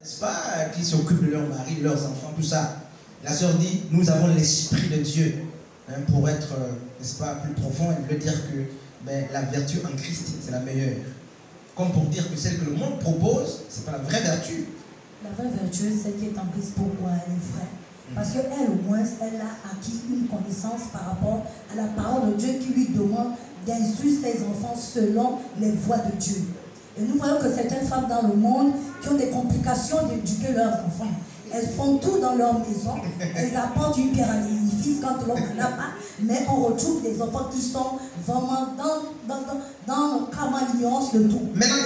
N'est-ce pas, qui s'occupent de leur mari, de leurs enfants, tout ça. La sœur dit, nous avons l'Esprit de Dieu. Hein, pour être, n'est-ce pas, plus profond, elle veut dire que ben, la vertu en Christ, c'est la meilleure. Comme pour dire que celle que le monde propose, ce n'est pas la vraie vertu. La vraie vertu, c'est celle qui est en Christ. Pourquoi elle est vraie? Parce qu'elle, au moins, elle a acquis une connaissance par rapport à la parole de Dieu qui lui demande d'instruire ses enfants selon les voies de Dieu. Et nous voyons que certaines femmes dans le monde qui ont des complications d'éduquer leurs enfants. Elles font tout dans leur maison. Elles apportent une pierre à l'édifice quand l'homme n'en a pas. Mais on retrouve des enfants qui sont vraiment dans l'ignorance de tout. Maintenant,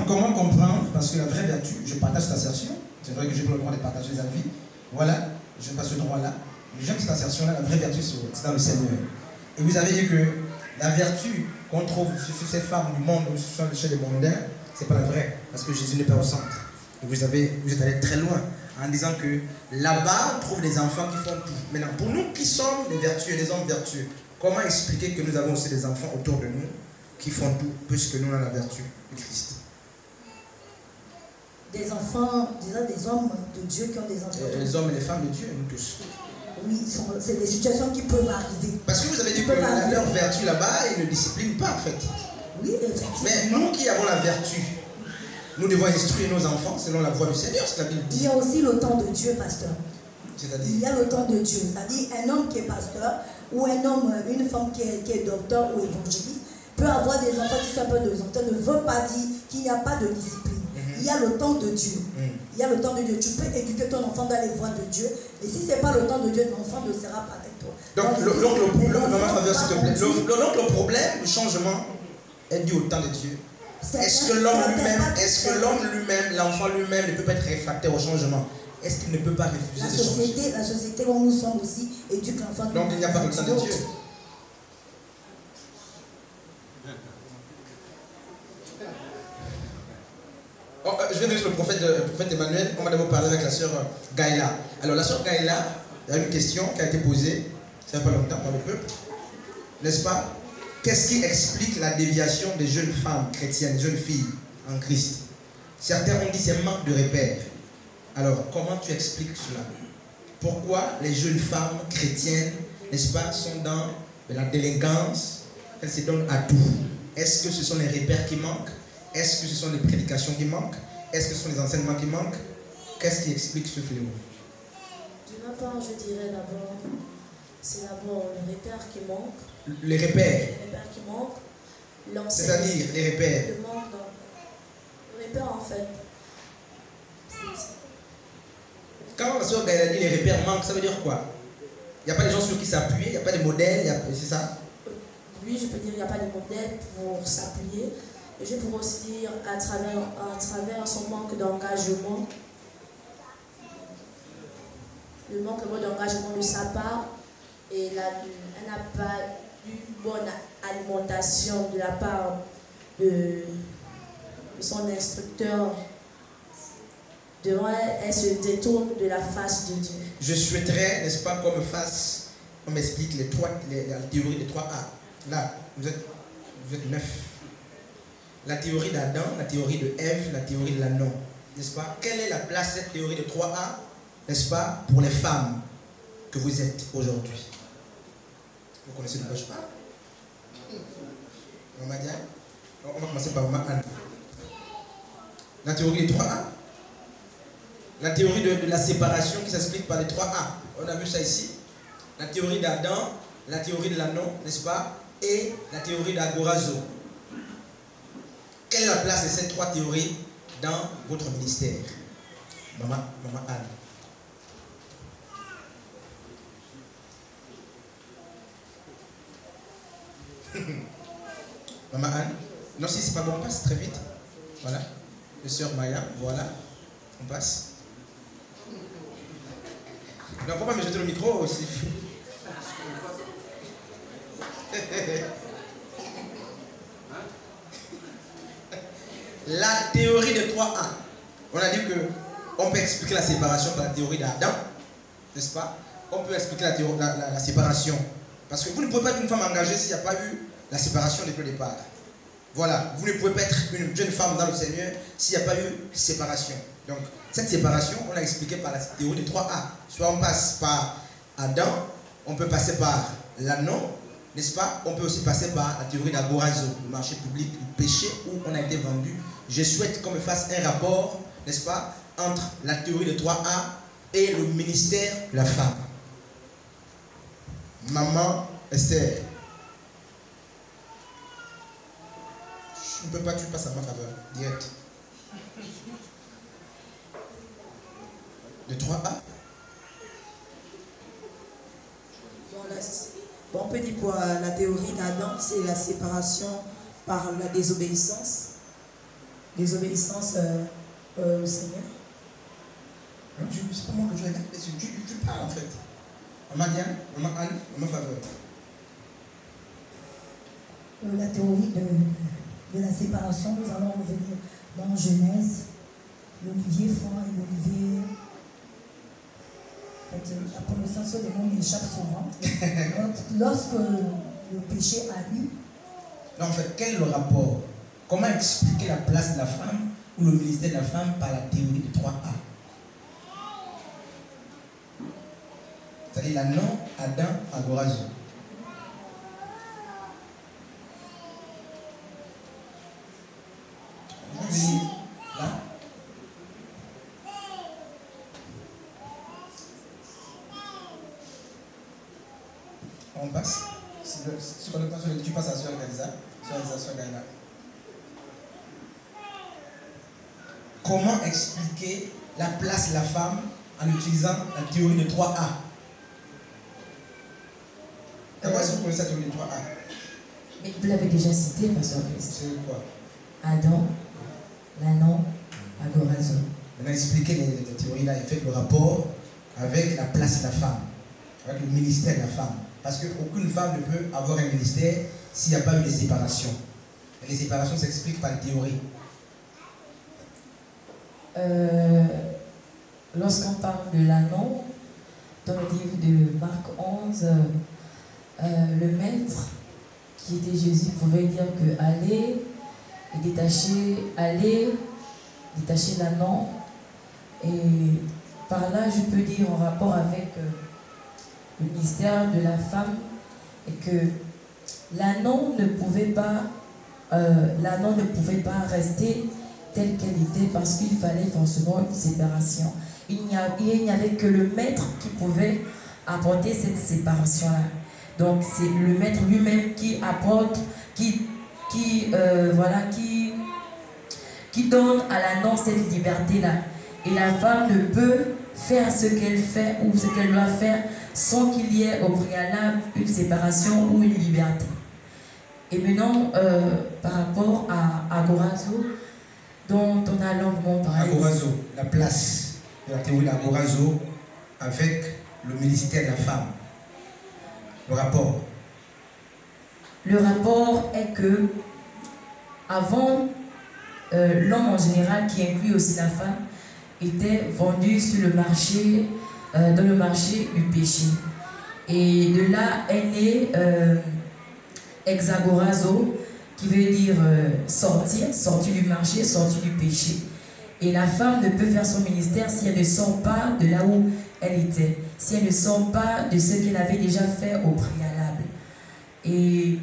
comment comprendre? Parce que la vraie vertu, je partage cette assertion. C'est vrai que j'ai pas le droit de partager les avis. Voilà, je n'ai pas ce droit-là. Mais j'aime cette assertion-là, la vraie vertu, c'est dans le Seigneur. Et vous avez dit que la vertu qu'on trouve sur ces femmes du monde ou chez les mondains, c'est pas la vraie. Parce que Jésus n'est pas au centre. Et vous êtes allé très loin en disant que là-bas, on trouve des enfants qui font tout. Maintenant, pour nous qui sommes des vertueux, des hommes vertueux, comment expliquer que nous avons aussi des enfants autour de nous qui font tout, puisque nous avons la vertu de Christ? Des enfants, des hommes de Dieu qui ont des enfants. Les hommes et les femmes de Dieu, nous tous. Oui, c'est des situations qui peuvent arriver. Parce que vous avez dit que leur vertu là-bas, ils ne disciplinent pas en fait. Oui, effectivement. Mais nous qui avons la vertu, nous devons instruire nos enfants selon la voie du Seigneur, ce que la Bible dit. Il y a aussi le temps de Dieu, pasteur. C'est-à-dire? Il y a le temps de Dieu. C'est-à-dire un homme qui est pasteur ou un homme, une femme qui est docteur ou évangéliste peut avoir des enfants qui sont un peu de docteur, ne veut pas dire qu'il n'y a pas de discipline. Il y a le temps de Dieu. Il y a le temps de Dieu. Tu peux éduquer ton enfant dans les voies de Dieu. Et si ce n'est pas le temps de Dieu, l'enfant ne sera pas avec toi. Donc, le problème du changement est dû au temps de Dieu. Est-ce que l'homme lui-même, l'enfant lui-même ne peut pas être réfractaire au changement? Est-ce qu'il ne peut pas refuser de changer? La société où nous sommes aussi éduque l'enfant. Donc il n'y a pas le temps de Dieu. Je vais dire le prophète Emmanuel. On va d'abord parler avec la sœur Gaïla. Alors la sœur Gaïla, il y a une question qui a été posée, ça fait pas longtemps par le peuple, n'est-ce pas? Qu'est-ce qui explique la déviation des jeunes femmes chrétiennes, jeunes filles en Christ? Certains ont dit c'est manque de repères. Alors comment tu expliques cela? Pourquoi les jeunes femmes chrétiennes, n'est-ce pas, sont dans la délinquance? Elles se donnent à tout. Est-ce que ce sont les repères qui manquent? Est-ce que ce sont les prédications qui manquent? Est-ce que ce sont les enseignements qui manquent? Qu'est-ce qui explique ce fléau? De ma part, je dirais d'abord, c'est d'abord les repères qui manquent. Les repères? Les repères qui manquent. C'est-à-dire les repères? Le manque les repères en fait. Quand la soeur Gaïla dit les repères manquent, ça veut dire quoi? Il n'y a pas de gens sur qui s'appuyer, il n'y a pas de modèles, c'est ça? Oui, je peux dire qu'il n'y a pas de modèle pour s'appuyer. Et je pourrais aussi dire à travers son manque d'engagement, le manque d'engagement de sa part, et elle n'a pas une bonne alimentation de la part de son instructeur. Devant elle se détourne de la face de Dieu. Je souhaiterais, n'est-ce pas, qu'on m'explique la théorie des 3A. Là, vous êtes 9. La théorie d'Adam, la théorie de Ève, la théorie de l'anneau. N'est-ce pas? Quelle est la place de cette théorie de 3A, n'est-ce pas, pour les femmes que vous êtes aujourd'hui? Vous connaissez de quoi je parle? Maman Diane? On va commencer par Maman Anne. La théorie des 3A. La théorie de la séparation qui s'explique par les 3A. On a vu ça ici. La théorie d'Adam, la théorie de l'anneau, n'est-ce pas? Et la théorie d'Agorazo. Quelle est la place de ces 3 théories dans votre ministère? Maman Anne. Maman Anne. Non, si c'est pas bon, on passe très vite. Voilà. Le sœur Maya, voilà. On passe. Non, faut pas me jeter le micro aussi. La théorie de 3A. On a dit qu'on peut expliquer la séparation par la théorie d'Adam, n'est-ce pas? On peut expliquer la séparation. Parce que vous ne pouvez pas être une femme engagée s'il n'y a pas eu la séparation depuis le départ. Voilà, vous ne pouvez pas être une jeune femme dans le Seigneur s'il n'y a pas eu séparation. Donc, cette séparation, on l'a expliqué par la théorie des 3A. Soit on passe par Adam, on peut passer par l'anneau, n'est-ce pas? On peut aussi passer par la théorie d'Agorazo, le marché public du péché où on a été vendu. Je souhaite qu'on me fasse un rapport, n'est-ce pas, entre la théorie des 3A et le ministère de la femme. Maman Esther. Je ne peux pas, tu passes à ma faveur, direct. Le 3A. Bon, on peut dire pour la théorie d'Adam, c'est la séparation par la désobéissance. Désobéissance au Seigneur. Non, c'est pas moi que je regarde, tu parles en fait. Maman Diane, maman Anne, maman Faveur. La théorie de la séparation, nous allons revenir dans Genèse, l'olivier franc et l'olivier. La prononciation des mots m'échappe souvent. Lorsque le péché a eu. Non, en fait, quel est le rapport? Comment expliquer la place de la femme ou le ministère de la femme par la théorie de 3A? C'est-à-dire la non Adam Agorazo. Là. On passe. Si on ne passe, tu passes à Sœur Gaïla. Sœur Gaïla. Comment expliquer la place de la femme en utilisant la théorie de 3A? Pourquoi est-ce que vous connaissez la théorie de 3A? Mais vous l'avez déjà cité, Pasteur Christ. C'est quoi? Adam, l'anneau, Agorazo. On a expliqué les théories là et fait le rapport avec la place de la femme, avec le ministère de la femme. Parce qu'aucune femme ne peut avoir un ministère s'il n'y a pas eu de séparation. Et les séparations s'expliquent par les théories. Lorsqu'on parle de l'anneau, dans le livre de Marc 11, le maître, qui était Jésus, pouvait dire que aller détacher l'anneau. Et par là, je peux dire en rapport avec le ministère de la femme, et que l'anneau ne pouvait pas rester telle qu'elle était, parce qu'il fallait forcément une séparation. Il n'y avait que le maître qui pouvait apporter cette séparation-là. Donc c'est le maître lui-même qui apporte, qui donne à l'anneau cette liberté-là. Et la femme ne peut faire ce qu'elle fait ou ce qu'elle doit faire sans qu'il y ait au préalable une séparation ou une liberté. Et maintenant, par rapport à Agorazo, dont on a longuement parlé. Agorazo, la place de la théorie d'Agorazo avec le ministère de la femme. Le rapport. Le rapport est que, avant, l'homme en général, qui inclut aussi la femme, était vendu sur le marché, dans le marché du péché. Et de là est né exagorazo, qui veut dire sortir du marché, sortir du péché. Et la femme ne peut faire son ministère si elle ne sort pas de là où elle était, si elle ne sort pas de ce qu'elle avait déjà fait au préalable. Et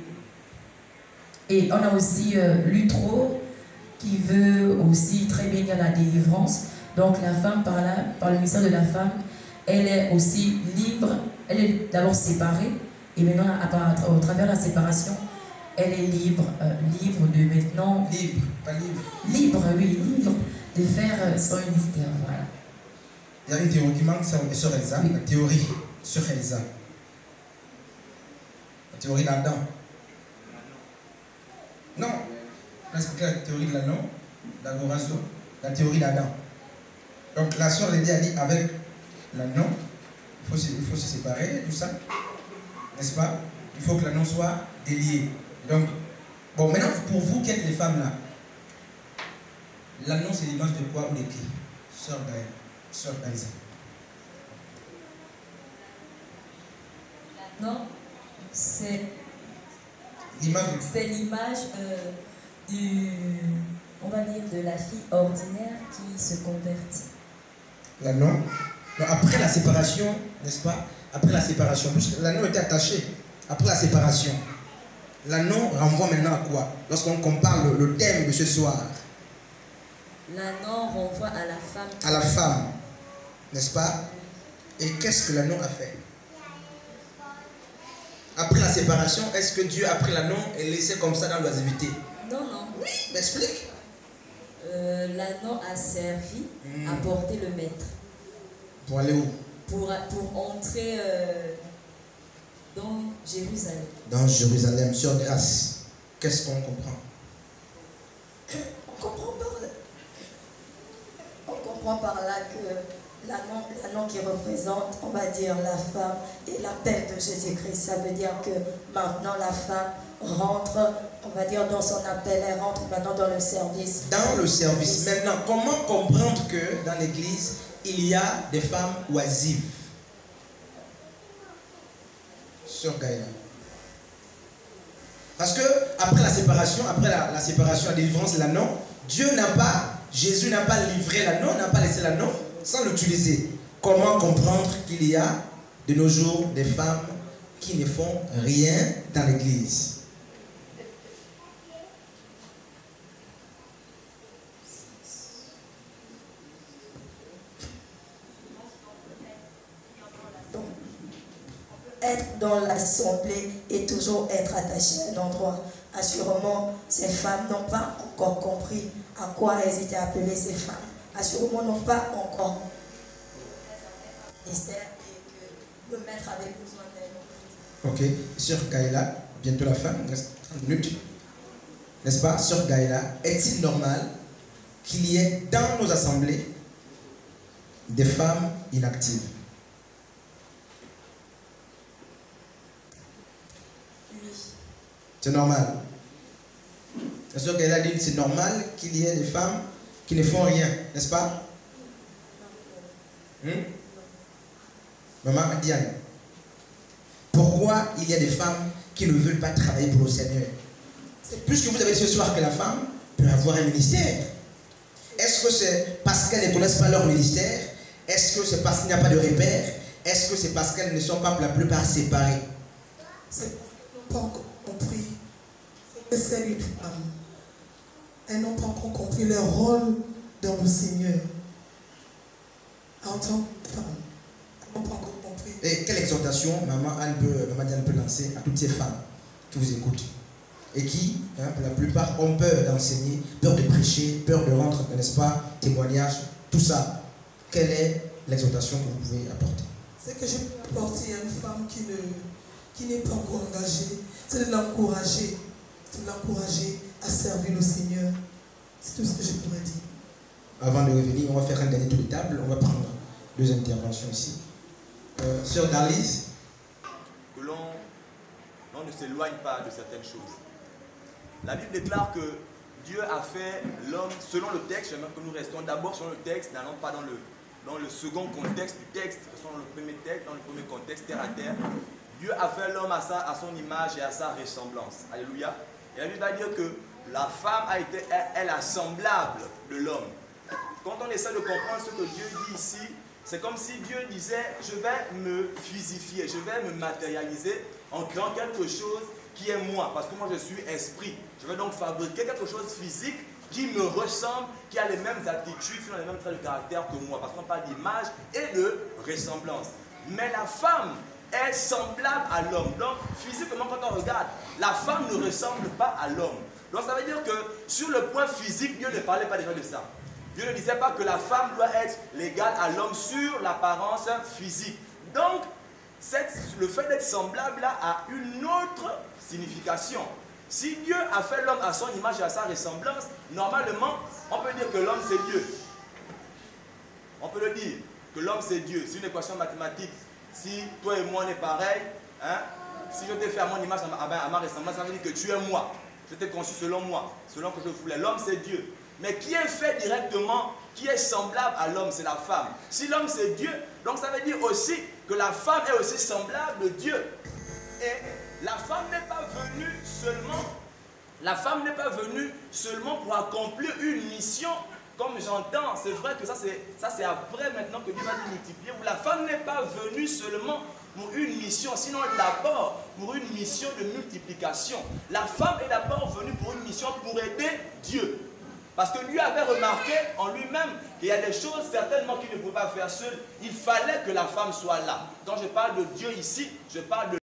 on a aussi l'utro, qui veut aussi très bien dire la délivrance. Donc la femme, par le ministère de la femme, elle est aussi libre. Elle est d'abord séparée, et maintenant, au travers de la séparation, elle est libre de maintenant... Libre, pas livre. Libre, oui, libre de faire son ministère, voilà. Il y a une théorie qui manque sur Elsa, oui. La théorie sur Elsa. La théorie d'Adam. Non, on a expliqué la théorie de l'anneau, d'Agorazo, la théorie d'Adam. Donc la soeur Lady a dit avec l'anneau, il faut se séparer, tout ça, n'est-ce pas? Il faut que l'anneau soit délié. Donc, bon, maintenant pour vous qui êtes les femmes là, l'anneau c'est l'image de quoi ou de qui? Sœur Gaëlle, sœur Elsa. Non, c'est l'image on va dire, de la fille ordinaire qui se convertit. L'anneau. Après la séparation, n'est-ce pas? Après la séparation, puisque l'anneau était attaché. Après la séparation, l'anneau renvoie maintenant à quoi? Lorsqu'on compare le thème de ce soir. L'anneau renvoie à la femme. À la femme, n'est-ce pas? Et qu'est-ce que l'anneau a fait? Après la séparation, est-ce que Dieu a pris l'anneau et laissé comme ça dans l'oisiveté? Non, non. Oui, m'explique. L'anneau a servi à porter le maître. Pour aller où? Pour entrer dans Jérusalem. Dans Jérusalem, sur grâce. Qu'est-ce qu'on comprend? On comprend par là que l'anneau qui représente, on va dire, la femme et l'appel de Jésus-Christ. Ça veut dire que maintenant la femme rentre, on va dire, dans son appel, elle rentre maintenant dans le service. Dans le service. Maintenant, comment comprendre que dans l'église, il y a des femmes oisives? Sur Gaïla. Parce que après la séparation, la séparation, la délivrance de l'anneau, Jésus n'a pas livré l'anneau, n'a pas laissé l'anneau sans l'utiliser. Comment comprendre qu'il y a de nos jours des femmes qui ne font rien dans l'église? Être dans l'assemblée et toujours être attaché à un endroit. Assurément, ces femmes n'ont pas encore compris à quoi elles étaient appelées, ces femmes. Assurément, n'ont pas encore ministère et que le maître avait besoin d'elles. Ok, sur Gaïla, bientôt la fin, il reste 30 minutes. N'est-ce pas? Sur Gaïla, est-il normal qu'il y ait dans nos assemblées des femmes inactives? C'est normal. C'est sûr qu'elle a dit que c'est normal qu'il y ait des femmes qui ne font rien, n'est-ce pas? Maman Diane, pourquoi il y a des femmes qui ne veulent pas travailler pour le Seigneur? Puisque vous avez dit ce soir que la femme peut avoir un ministère. Est-ce que c'est parce qu'elles ne connaissent pas leur ministère? Est-ce que c'est parce qu'il n'y a pas de repères? Est-ce que c'est parce qu'elles ne sont pas pour la plupart séparées? C'est pas encore compris que c'est une femme. Elles n'ont pas encore compris leur rôle dans le Seigneur. En tant que femme, elles n'ont pas encore compris. Et quelle exhortation maman Diane peut lancer à toutes ces femmes qui vous écoutent et qui, pour la plupart, ont peur d'enseigner, peur de prêcher, peur de rendre, n'est-ce pas, témoignage, tout ça. Quelle est l'exhortation que vous pouvez apporter? Ce que je peux apporter à une femme qui n'est pas encore engagée, c'est de l'encourager à servir le Seigneur. C'est tout ce que je pourrais dire. Avant de revenir, on va faire un dernier tour de table. On va prendre 2 interventions ici. Sœur Darlise. Que l'on ne s'éloigne pas de certaines choses. La Bible déclare que Dieu a fait l'homme selon le texte. J'aimerais que nous restons d'abord sur le texte, n'allons pas dans le second contexte du texte, restons dans le premier texte, dans le premier contexte, terre à terre. Dieu a fait l'homme à son image et à sa ressemblance. Alléluia. Et la Bible va dire que la femme a été, elle, semblable de l'homme. Quand on essaie de comprendre ce que Dieu dit ici, c'est comme si Dieu disait, je vais me physifier, je vais me matérialiser en créant quelque chose qui est moi, parce que moi je suis esprit. Je vais donc fabriquer quelque chose physique qui me ressemble, qui a les mêmes attitudes, qui a les mêmes traits de caractère que moi, parce qu'on parle d'image et de ressemblance. Mais la femme est semblable à l'homme. Donc, physiquement, quand on regarde, la femme ne ressemble pas à l'homme. Donc, ça veut dire que sur le point physique, Dieu ne parlait pas déjà de ça. Dieu ne disait pas que la femme doit être l'égale à l'homme sur l'apparence physique. Donc, le fait d'être semblable là a une autre signification. Si Dieu a fait l'homme à son image et à sa ressemblance, normalement, on peut dire que l'homme c'est Dieu. On peut le dire, que l'homme c'est Dieu. C'est une équation mathématique. Si toi et moi on est pareil, si je t'ai fait à mon image, à ma ressemblance, ça veut dire que tu es moi. Je t'ai conçu selon moi, selon que je voulais. L'homme c'est Dieu. Mais qui est fait directement, qui est semblable à l'homme, c'est la femme. Si l'homme c'est Dieu, donc ça veut dire aussi que la femme est aussi semblable à Dieu. Et la femme n'est pas venue seulement, pour accomplir une mission comme j'entends, c'est vrai que ça c'est après maintenant que Dieu va nous multiplier, où la femme n'est pas venue seulement pour une mission, sinon d'abord pour une mission de multiplication. La femme est d'abord venue pour une mission pour aider Dieu. Parce que lui avait remarqué en lui-même qu'il y a des choses certainement qu'il ne pouvait pas faire seul. Il fallait que la femme soit là. Quand je parle de Dieu ici, je parle de